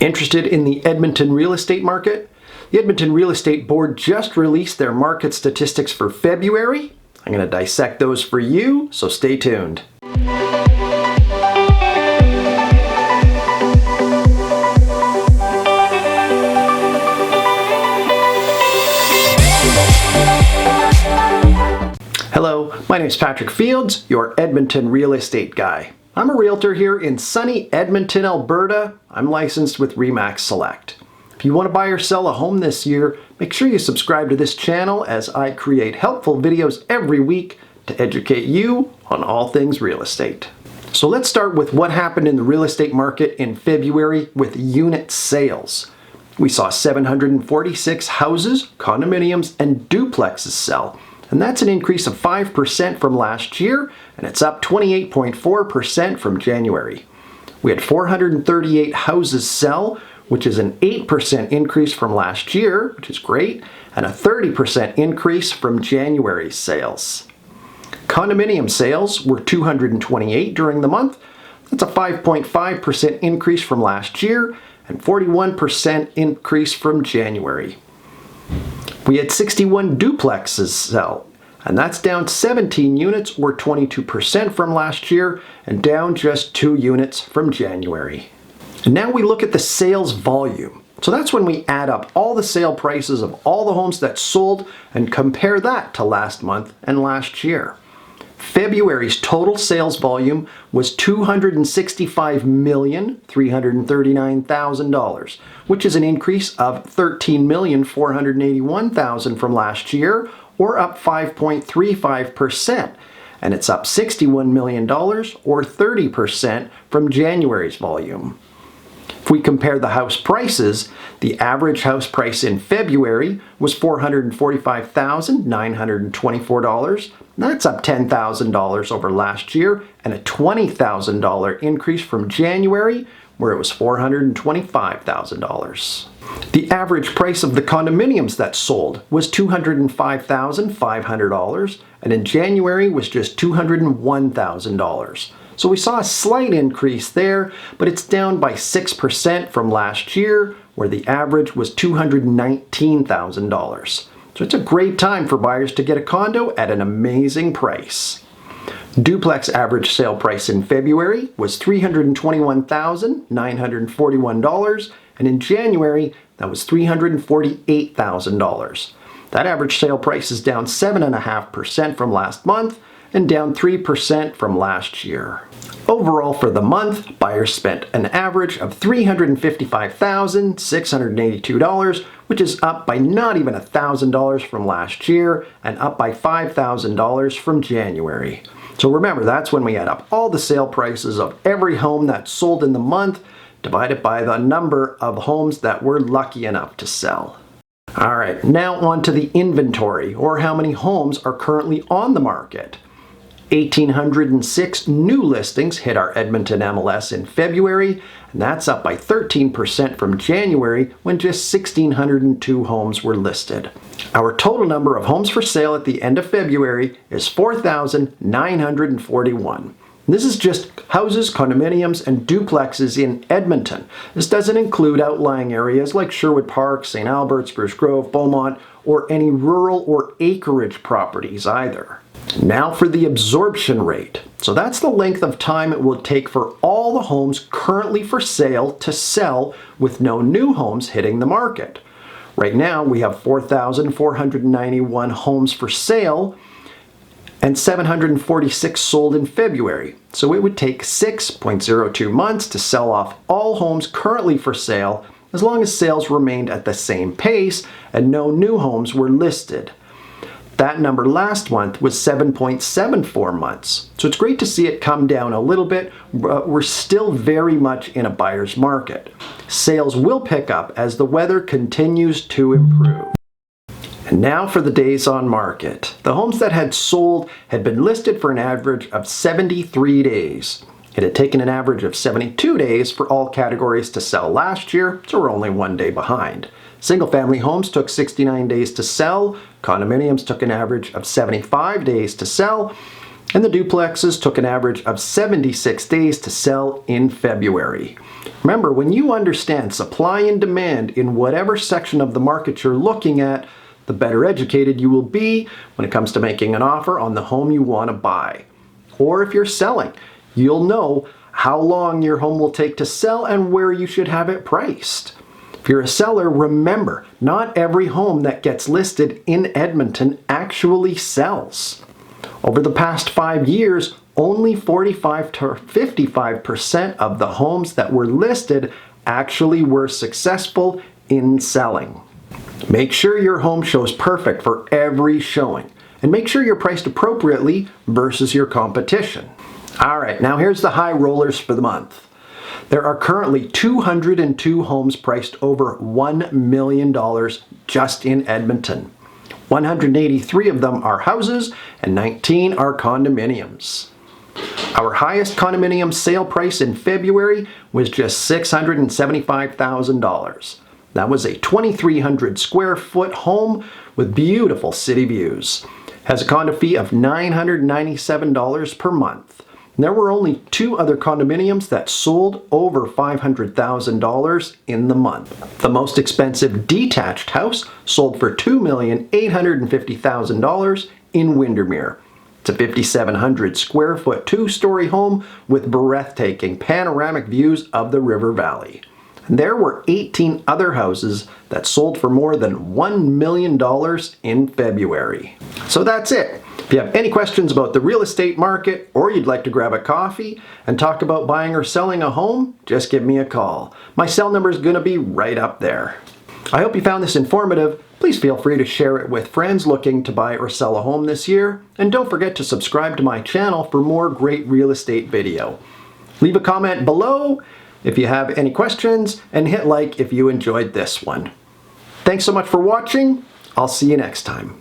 Interested in the Edmonton real estate market? The Edmonton Real Estate Board just released their market statistics for February. I'm going to dissect those for you, so stay tuned. Hello, my name is Patrick Fields, your Edmonton real estate guy. I'm a realtor here in sunny Edmonton, Alberta. I'm licensed with RE/MAX Select. If you want to buy or sell a home this year, make sure you subscribe to this channel as I create helpful videos every week to educate you on all things real estate. So let's start with what happened in the real estate market in February with unit sales. We saw 746 houses, condominiums, and duplexes sell. And that's an increase of 5% from last year, and it's up 28.4% from January. We had 438 houses sell, which is an 8% increase from last year, which is great, and a 30% increase from January's sales. Condominium sales were 228 during the month. That's a 5.5% increase from last year, and 41% increase from January. We had 61 duplexes sell, and that's down 17 units or 22% from last year and down just 2 units from January. And now we look at the sales volume. So that's when we add up all the sale prices of all the homes that sold and compare that to last month and last year. February's total sales volume was $265,339,000, which is an increase of $13,481,000 from last year, or up 5.35%. And it's up $61 million, or 30%, from January's volume. If we compare the house prices, the average house price in February was $445,924. That's up $10,000 over last year and a $20,000 increase from January, where it was $425,000. The average price of the condominiums that sold was $205,500, and in January was just $201,000. So we saw a slight increase there, but it's down by 6% from last year, where the average was $219,000. So it's a great time for buyers to get a condo at an amazing price. Duplex average sale price in February was $321,941, and in January that was $348,000. That average sale price is down 7.5% from last month and down 3% from last year. Overall for the month, buyers spent an average of $355,682, which is up by not even $1,000 from last year and up by $5,000 from January. So remember, that's when we add up all the sale prices of every home that sold in the month, divided by the number of homes that were lucky enough to sell. All right, now on to the inventory, or how many homes are currently on the market. 1,806 new listings hit our Edmonton MLS in February, and that's up by 13% from January, when just 1,602 homes were listed. Our total number of homes for sale at the end of February is 4,941. This is just houses, condominiums, and duplexes in Edmonton. This doesn't include outlying areas like Sherwood Park, St. Albert, Spruce Grove, Beaumont, or any rural or acreage properties either. Now for the absorption rate. So that's the length of time it will take for all the homes currently for sale to sell with no new homes hitting the market. Right now we have 4,491 homes for sale and 746 sold in February. So it would take 6.02 months to sell off all homes currently for sale, as long as sales remained at the same pace and no new homes were listed. That number last month was 7.74 months. So it's great to see it come down a little bit, but we're still very much in a buyer's market. Sales will pick up as the weather continues to improve. And now for the days on market. The homes that had sold had been listed for an average of 73 days. It had taken an average of 72 days for all categories to sell last year, so we're only 1 day behind. Single-family homes took 69 days to sell, condominiums took an average of 75 days to sell, And the duplexes took an average of 76 days to sell in February. Remember, when you understand supply and demand in whatever section of the market you're looking at, the better educated you will be when it comes to making an offer on the home you want to buy. Or if you're selling, you'll know how long your home will take to sell and where you should have it priced. If you're a seller, remember, not every home that gets listed in Edmonton actually sells. Over the past 5 years, only 45 to 55% of the homes that were listed actually were successful in selling. Make sure your home shows perfect for every showing, and make sure you're priced appropriately versus your competition. Alright, now here's the high rollers for the month. There are currently 202 homes priced over $1 million just in Edmonton. 183 of them are houses and 19 are condominiums. Our highest condominium sale price in February was just $675,000. That was a 2,300 square foot home with beautiful city views. Has a condo fee of $997 per month. There were only 2 other condominiums that sold over $500,000 in the month. The most expensive detached house sold for $2,850,000 in Windermere. It's a 5,700 square foot 2-story home with breathtaking panoramic views of the river valley. And there were 18 other houses that sold for more than $1 million in February. So that's it. If you have any questions about the real estate market, or you'd like to grab a coffee and talk about buying or selling a home, just give me a call. My cell number is going to be right up there. I hope you found this informative. Please feel free to share it with friends looking to buy or sell a home this year. And don't forget to subscribe to my channel for more great real estate video. Leave a comment below if you have any questions, and hit like if you enjoyed this one. Thanks so much for watching. I'll see you next time.